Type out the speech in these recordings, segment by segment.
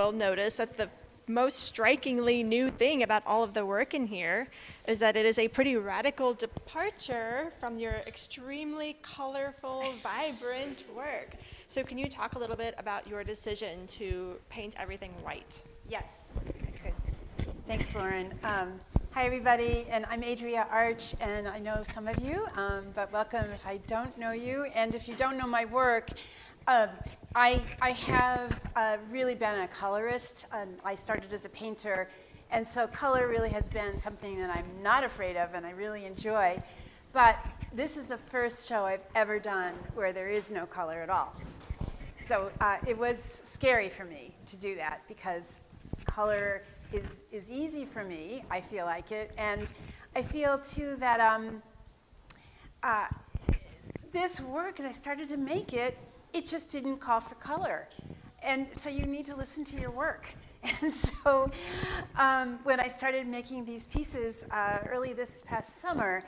You'll notice that the most strikingly new thing about all of the work in here is that it is a pretty radical departure from your extremely colorful, vibrant work. So can you talk a little bit about your decision to paint everything white? Yes, I could. Thanks, Lauren. Hi, everybody, and I'm Adria Arch, and I know some of you, but welcome if I don't know you. And if you don't know my work, I have really been a colorist. I started as a painter, and so color really has been something that I'm not afraid of and I really enjoy. But this is the first show I've ever done where there is no color at all. So it was scary for me to do that because color is easy for me. I feel like it. And I feel, too, that this work, as I started to make it, it just didn't call for color. And so you need to listen to your work. And so when I started making these pieces early this past summer,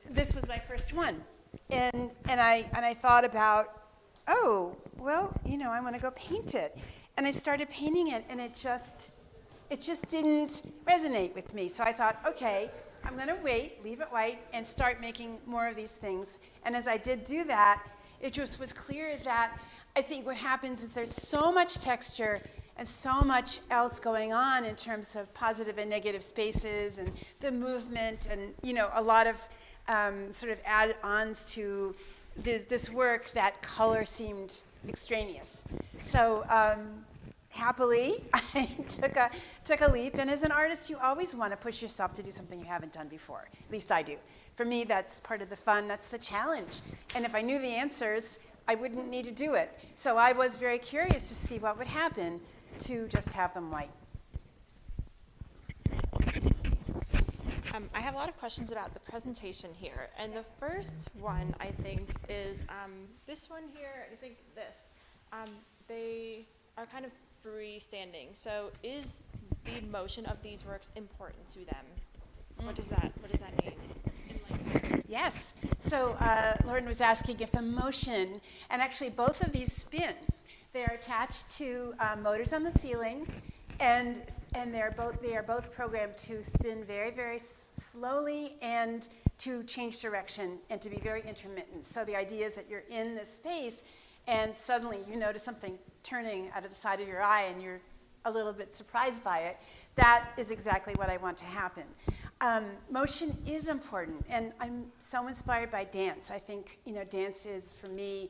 this was my first one. And I thought about, oh, well, you know, I want to go paint it. And I started painting it, and it just didn't resonate with me. So I thought, okay, I'm going to wait, leave it white, and start making more of these things. And as I did do that, it just was clear that I think what happens is there's so much texture and so much else going on in terms of positive and negative spaces and the movement and, you know, a lot of sort of add-ons to this work that color seemed extraneous. So happily, I took a leap. And as an artist, you always want to push yourself to do something you haven't done before. At least I do. For me, that's part of the fun. That's the challenge. And if I knew the answers, I wouldn't need to do it. So I was very curious to see what would happen to just have them white. I have a lot of questions about the presentation here. And the first one, I think, is this one here. I think this. They are kind of freestanding. So is the motion of these works important to them? What does that mean? Yes. So Lauren was asking if the motion, and actually both of these spin. They are attached to motors on the ceiling, and they are both programmed to spin very, very slowly and to change direction and to be very intermittent. So the idea is that you're in this space, and suddenly you notice something turning out of the side of your eye, and you're a little bit surprised by it. That is exactly what I want to happen. Motion is important, and I'm so inspired by dance. I think, you know, dance is, for me,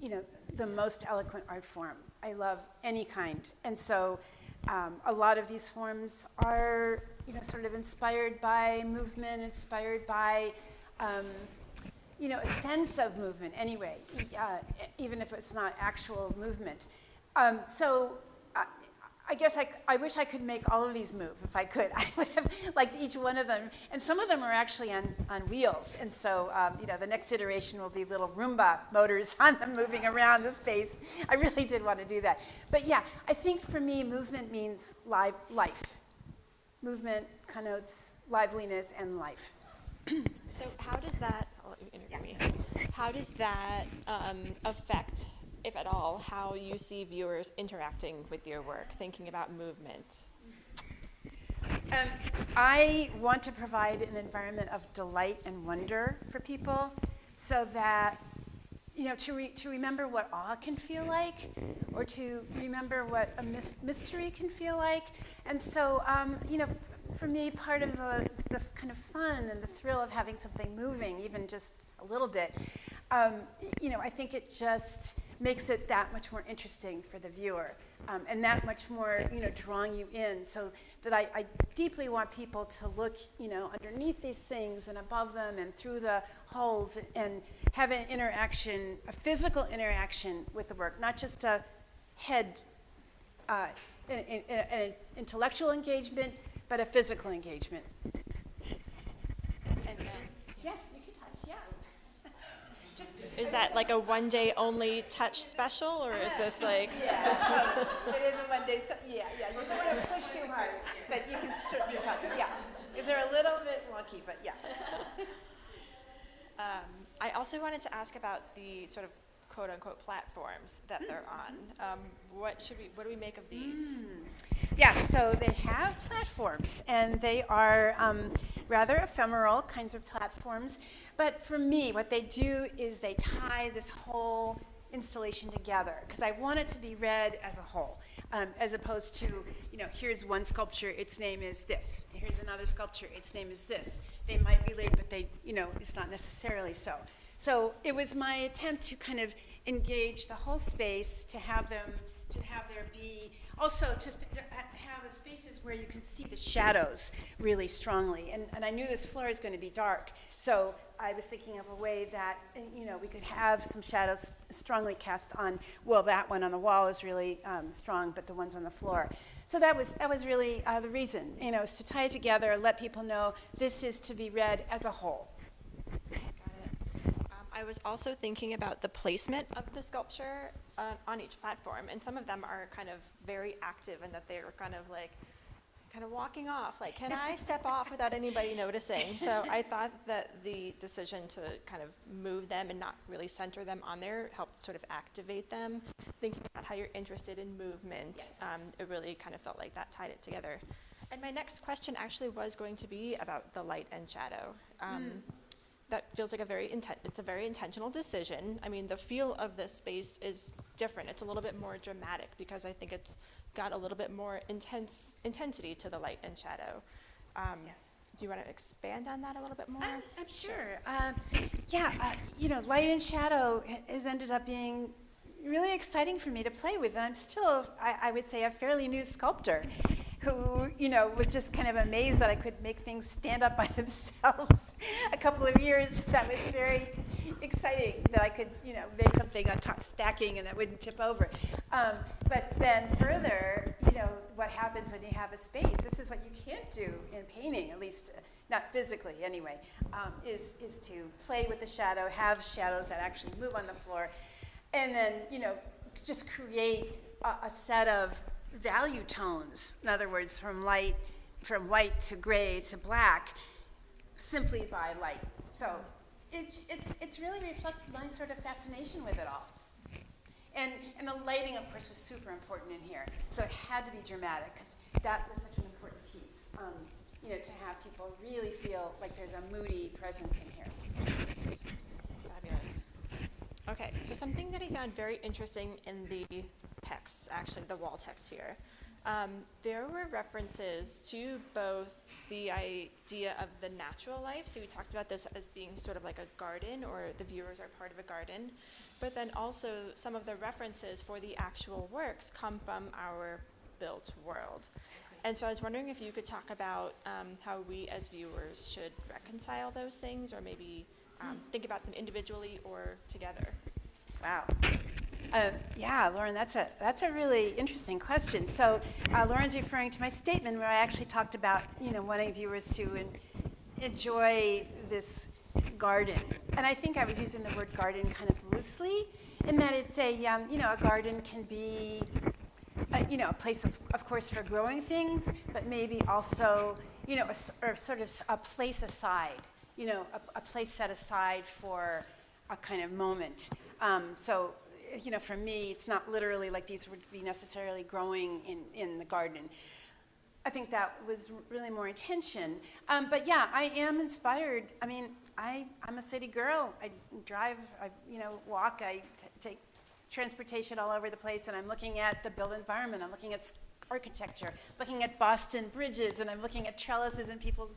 you know, the most eloquent art form. I love any kind. And so a lot of these forms are, you know, sort of inspired by movement, inspired by, you know, a sense of movement anyway, even if it's not actual movement. So I guess I wish I could make all of these move if I could. I would have liked each one of them. And some of them are actually on wheels. And so, you know, the next iteration will be little Roomba motors on them moving around the space. I really did want to do that. But yeah, I think for me, movement means life. Movement connotes liveliness and life. So how does that, I'll let you interview me. How does that affect, if at all, how you see viewers interacting with your work, thinking about movement? I want to provide an environment of delight and wonder for people so that, you know, to remember what awe can feel like, or to remember what a mystery can feel like. And so, you know, for me, part of the kind of fun and the thrill of having something moving, even just a little bit, you know, I think it just makes it that much more interesting for the viewer, and that much more, you know, drawing you in. So that I deeply want people to look, you know, underneath these things and above them and through the holes and have an interaction, a physical interaction with the work, not just a head, an intellectual engagement, but a physical engagement. And yes, you can touch, yeah. Is that like a one-day only touch special, or is this like? Yeah, it is a one-day. Yeah. You don't want to push too hard, but you can certainly touch. Yeah, because they're a little bit wonky, but yeah. I also wanted to ask about the sort of quote-unquote platforms that they're on. What do we make of these? Yes, so they have platforms, and they are rather ephemeral kinds of platforms. But for me, what they do is they tie this whole installation together, because I want it to be read as a whole, as opposed to, here's one sculpture, its name is this. Here's another sculpture, its name is this. They might relate, but they, it's not necessarily so. So it was my attempt to kind of engage the whole space, to have there be, also to have spaces where you can see the shadows really strongly. And I knew this floor is going to be dark, so I was thinking of a way that, we could have some shadows strongly cast on, well, that one on the wall is really strong, but the ones on the floor. So that was really the reason, is to tie it together, let people know this is to be read as a whole. I was also thinking about the placement of the sculpture on each platform, and some of them are kind of very active in that they're kind of walking off, like, can I step off without anybody noticing? So I thought that the decision to kind of move them and not really center them on there helped sort of activate them. Thinking about how you're interested in movement, yes. It really kind of felt like that tied it together. And my next question actually was going to be about the light and shadow. That feels like it's a very intentional decision. I mean, the feel of this space is different. It's a little bit more dramatic because I think it's got a little bit more intensity to the light and shadow. Do you want to expand on that a little bit more? I'm sure. Light and shadow has ended up being really exciting for me to play with, and I'm still, I would say, a fairly new sculptor who, was just kind of amazed that I could make things stand up by themselves. A couple of years, that was very exciting, that I could, make something on top, stacking, and that wouldn't tip over. But then further, what happens when you have a space, this is what you can't do in painting, at least not physically anyway, is to play with the shadow, have shadows that actually move on the floor, and then, just create a set of value tones. In other words, from white to gray to black, simply by light. So it's really reflects my sort of fascination with it all. And the lighting, of course, was super important in here. So it had to be dramatic. That was such an important piece. To have people really feel like there's a moody presence in here. Fabulous. Okay, so something that I found very interesting in the text, actually the wall text here, there were references to both the idea of the natural life, so we talked about this as being sort of like a garden, or the viewers are part of a garden, but then also some of the references for the actual works come from our built world. And so I was wondering if you could talk about how we as viewers should reconcile those things, or maybe think about them individually or together. Wow. Lauren, that's a really interesting question. So Lauren's referring to my statement where I actually talked about, wanting viewers to enjoy this garden. And I think I was using the word garden kind of loosely, in that it's a garden can be, a place of course for growing things, but maybe also, a sort of a place aside, a place set aside for a kind of moment. So for me, it's not literally like these would be necessarily growing in the garden. I think that was really more intention. But yeah, I am inspired. I mean, I'm a city girl. I drive, I walk, I take transportation all over the place, and I'm looking at the built environment. I'm looking at architecture, looking at Boston bridges, and I'm looking at trellises in people's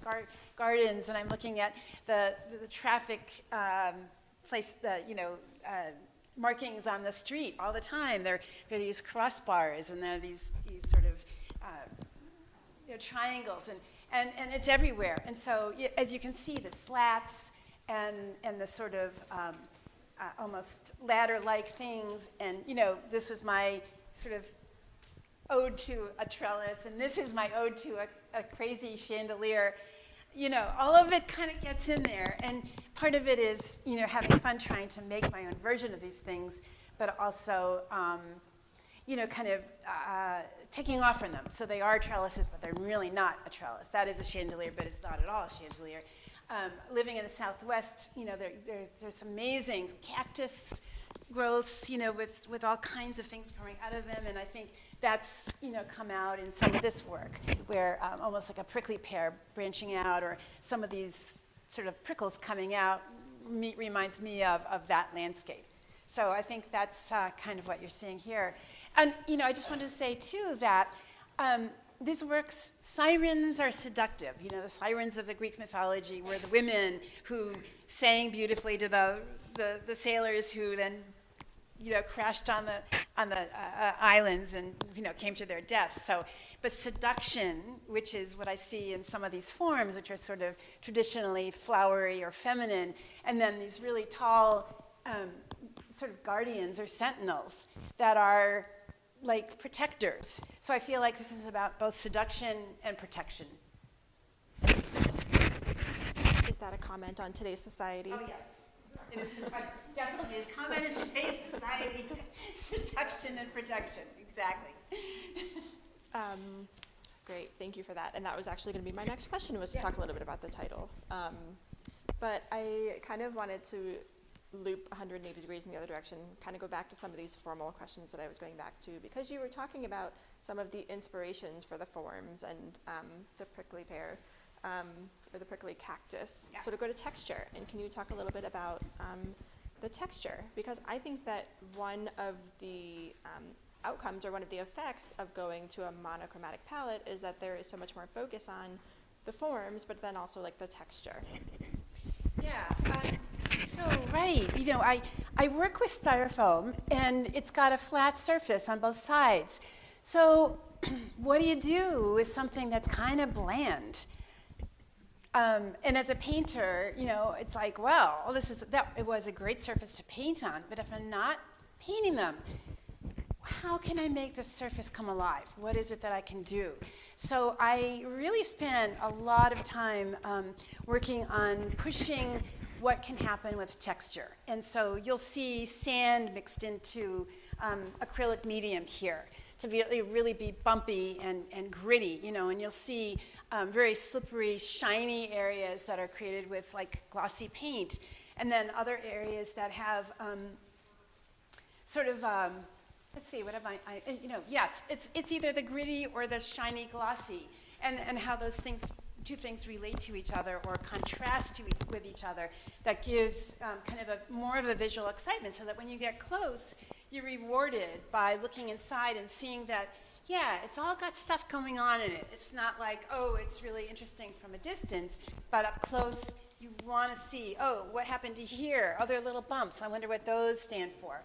gardens, and I'm looking at the traffic markings on the street all the time. There are these crossbars, and there are these sort of triangles, and it's everywhere. And so, as you can see, the slats and the sort of almost ladder-like things, and this was my sort of ode to a trellis, and this is my ode to a crazy chandelier. All of it kind of gets in there, and part of it is, having fun trying to make my own version of these things, but also, kind of taking off from them. So they are trellises, but they're really not a trellis. That is a chandelier, but it's not at all a chandelier. Living in the Southwest, there's amazing cactus growths, with all kinds of things growing out of them. And I think that's, come out in some of this work, where almost like a prickly pear branching out, or some of these sort of prickles coming out reminds me of that landscape. So I think that's kind of what you're seeing here. And, I just wanted to say, too, that this work's sirens are seductive. The sirens of the Greek mythology were the women who sang beautifully to the sailors who then, crashed on the islands and, came to their deaths. So, but seduction, which is what I see in some of these forms, which are sort of traditionally flowery or feminine, and then these really tall sort of guardians or sentinels that are like protectors. So I feel like this is about both seduction and protection. Is that a comment on today's society? Oh, yes. It is definitely a comment in today's society. Seduction and protection, exactly. Great, thank you for that. And that was actually going to be my next question, was to talk a little bit about the title. But I kind of wanted to loop 180 degrees in the other direction, kind of go back to some of these formal questions that I was going back to, because you were talking about some of the inspirations for the forms and the prickly pear, or the prickly cactus. Yeah. So to go to texture, and can you talk a little bit about the texture? Because I think that one of the outcomes, or one of the effects of going to a monochromatic palette, is that there is so much more focus on the forms, but then also like the texture. Yeah. So, right, I work with styrofoam, and it's got a flat surface on both sides. So what do you do with something that's kind of bland? And as a painter, it's like, well, it was a great surface to paint on, but if I'm not painting them, how can I make this surface come alive? What is it that I can do? So I really spend a lot of time working on pushing what can happen with texture. And so you'll see sand mixed into acrylic medium here to really be bumpy and gritty, and you'll see very slippery, shiny areas that are created with like glossy paint, and then other areas that have let's see, what am yes, it's either the gritty or the shiny glossy, and how those two things relate to each other or contrast with each other, that gives kind of more of a visual excitement, so that when you get close, you're rewarded by looking inside and seeing that, yeah, it's all got stuff going on in it. It's not like, oh, it's really interesting from a distance, but up close, you want to see, oh, what happened to here? Other little bumps, I wonder what those stand for.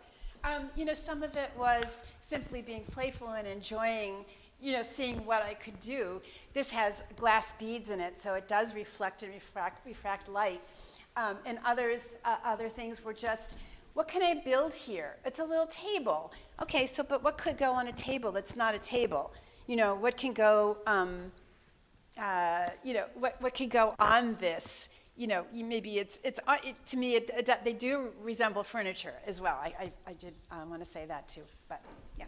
Some of it was simply being playful and enjoying, seeing what I could do. This has glass beads in it, so it does reflect and refract light. And other things were just, what can I build here? It's a little table. Okay, but what could go on a table that's not a table? What can go, what could go on this? Maybe to me, they do resemble furniture as well. I did want to say that too, but yeah.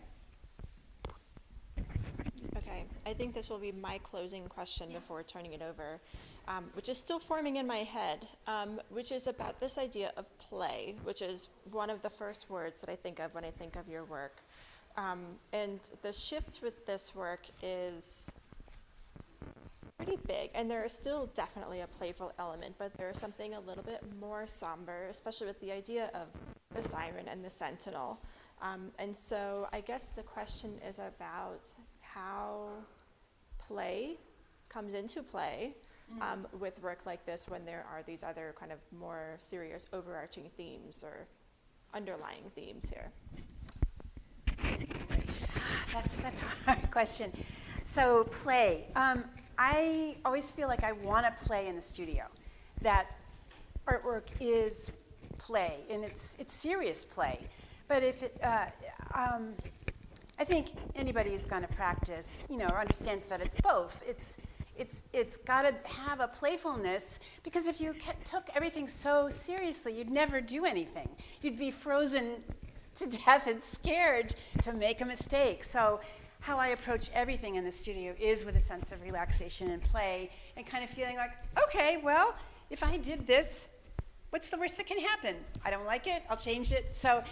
Okay, I think this will be my closing question before turning it over, which is still forming in my head, which is about this idea of play, which is one of the first words that I think of when I think of your work. And the shift with this work is pretty big, and there is still definitely a playful element, but there's something a little bit more somber, especially with the idea of the siren and the sentinel. And so I guess the question is about how play comes into play with work like this, when there are these other kind of more serious overarching themes or underlying themes here. That's a hard question. So play. I always feel like I want to play in the studio. That artwork is play, and it's serious play. But if it, I think anybody who's going to practice, understands that it's both. It's got to have a playfulness, because if you took everything so seriously, you'd never do anything. You'd be frozen to death and scared to make a mistake. So how I approach everything in the studio is with a sense of relaxation and play, and kind of feeling like, okay, well, if I did this, what's the worst that can happen? I don't like it, I'll change it. So,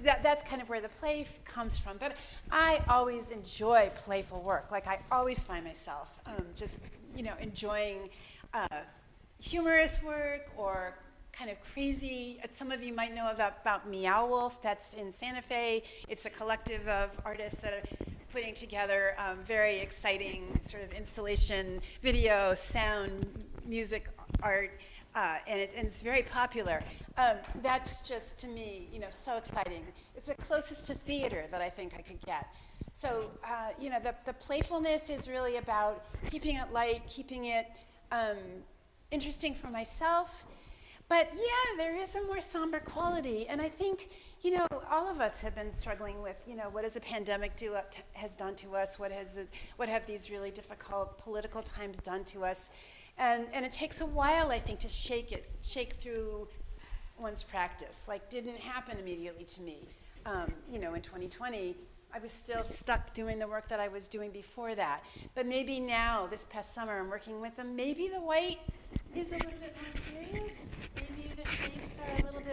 that's kind of where the play comes from. But I always enjoy playful work. Like, I always find myself just, enjoying humorous work or kind of crazy. Some of you might know about Meow Wolf. That's in Santa Fe. It's a collective of artists that are putting together very exciting sort of installation, video, sound, music, art, and it's very popular. That's just, to me, so exciting. It's the closest to theater that I think I could get. So, the playfulness is really about keeping it light, keeping it interesting for myself. But yeah, there is a more somber quality, and I think, all of us have been struggling with, what does the pandemic has done to us? What have these really difficult political times done to us? And it takes a while, I think, to shake through one's practice. Like, didn't happen immediately to me. In 2020, I was still stuck doing the work that I was doing before that. But maybe now, this past summer, I'm working with them. Maybe the white is a little bit more serious. Maybe the shapes are a little bit